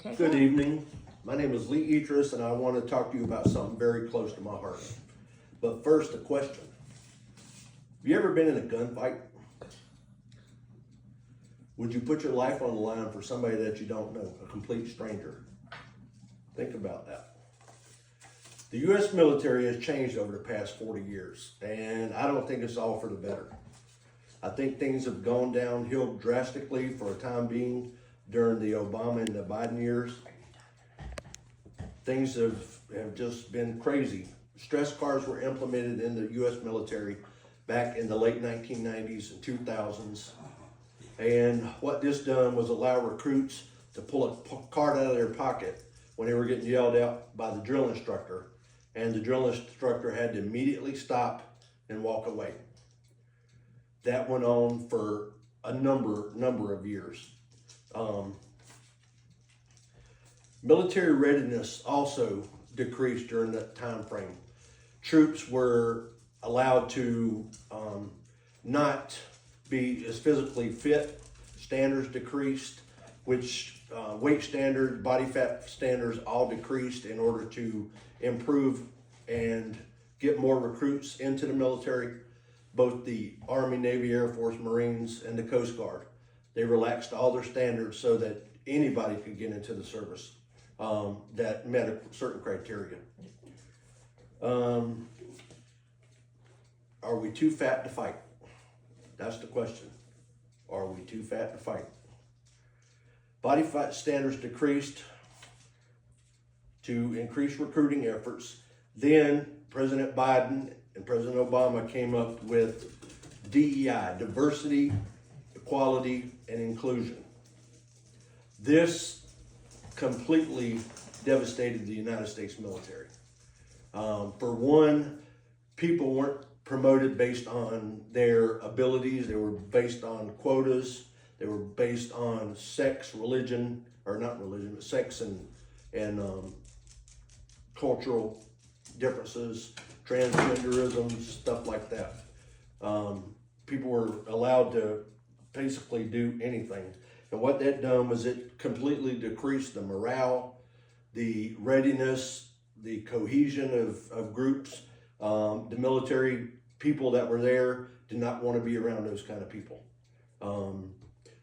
Okay. Good evening. My name is Lee Etris, and I want to talk to you about something very close to my heart. But first, a question. Have you ever been in a gunfight? Would you put your life on the line for somebody that you don't know, a complete stranger? Think about that. The U.S. military has changed over the past 40 years, and I don't think it's all for the better. I think things have gone downhill drastically for a time being during the Obama and the Biden years. Things have just been crazy. Stress cards were implemented in the U.S. military back in the late 1990s and 2000s. And what this done was allow recruits to pull a card out of their pocket when they were getting yelled at by the drill instructor. And the drill instructor had to immediately stop and walk away. That went on for a number of years. Military readiness also decreased during that time frame. Troops were allowed to not be as physically fit. Standards decreased, which weight standards, body fat standards all decreased in order to improve and get more recruits into the military. Both the Army, Navy, Air Force, Marines, and the Coast Guard. They relaxed all their standards so that anybody could get into the service that met a certain criteria. Are we too fat to fight? That's the question. Are we too fat to fight? Body fat standards decreased to increase recruiting efforts. Then President Biden and President Obama came up with DEI, diversity, equality, and inclusion. This completely devastated the United States military. For one, people weren't promoted based on their abilities. They were based on quotas. They were based on sex, religion, or not religion, but sex and cultural differences, transgenderism, stuff like that. People were allowed to basically do anything. And what that done was it completely decreased the morale, the readiness, the cohesion of groups. The military people that were there did not want to be around those kind of people.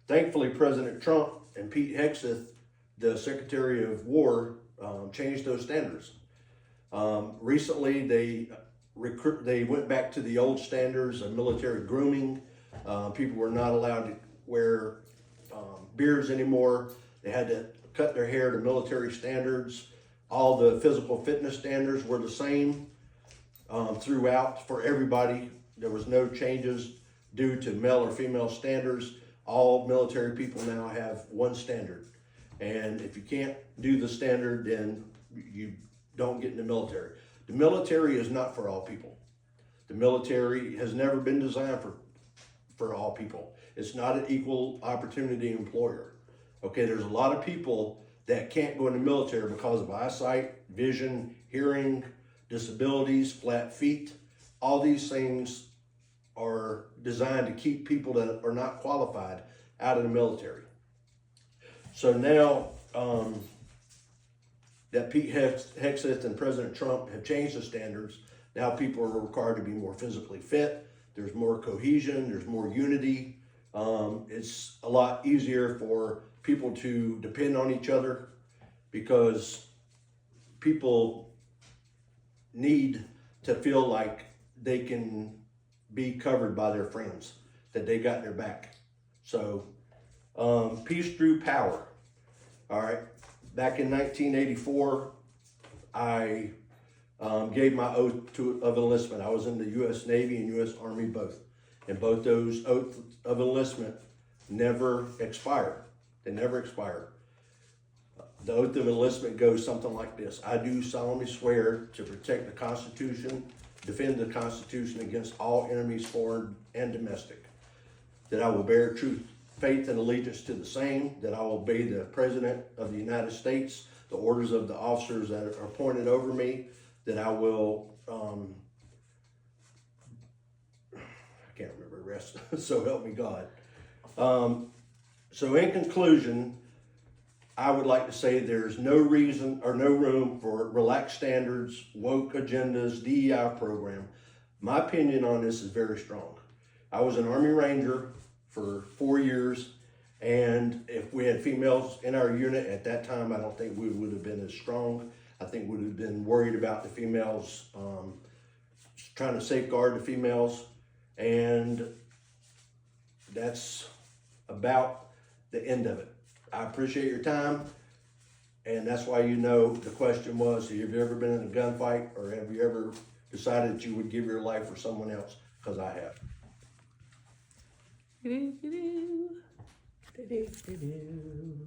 Thankfully, President Trump and Pete Hegseth, the Secretary of War, changed those standards. Recently, they went back to the old standards of military grooming. People were not allowed to wear beards anymore. They had to cut their hair to military standards. All the physical fitness standards were the same throughout for everybody. There was no changes due to male or female standards. All military people now have one standard. And if you can't do the standard, then you don't get in the military. The military is not for all people. The military has never been designed for all people. It's not an equal opportunity employer. Okay, there's a lot of people that can't go in the military because of eyesight, vision, hearing, disabilities, flat feet. All these things are designed to keep people that are not qualified out of the military. So now that Pete Hegseth and President Trump have changed the standards, now people are required to be more physically fit. There's more cohesion, there's more unity. It's a lot easier for people to depend on each other because people need to feel like they can be covered by their friends, that they got their back. So, peace through power. All right. Back in 1984, I gave my oath of enlistment. I was in the U.S. Navy and U.S. Army both. And both those oaths of enlistment never expire. They never expire. The oath of enlistment goes something like this. I do solemnly swear to protect the Constitution, defend the Constitution against all enemies, foreign and domestic. That I will bear true faith and allegiance to the same. That I will obey the President of the United States, the orders of the officers that are appointed over me. That I will, I can't remember the rest, so help me God. So in conclusion, I would like to say there's no reason or no room for relaxed standards, woke agendas, DEI program. My opinion on this is very strong. I was an Army Ranger for 4 years, and if we had females in our unit at that time, I don't think we would have been as strong. I think we would have been worried about the females, trying to safeguard the females, and that's about the end of it. I appreciate your time, and that's why the question was, have you ever been in a gunfight, or have you ever decided that you would give your life for someone else? Because I have. Do-do-do-do. Do-do-do-do.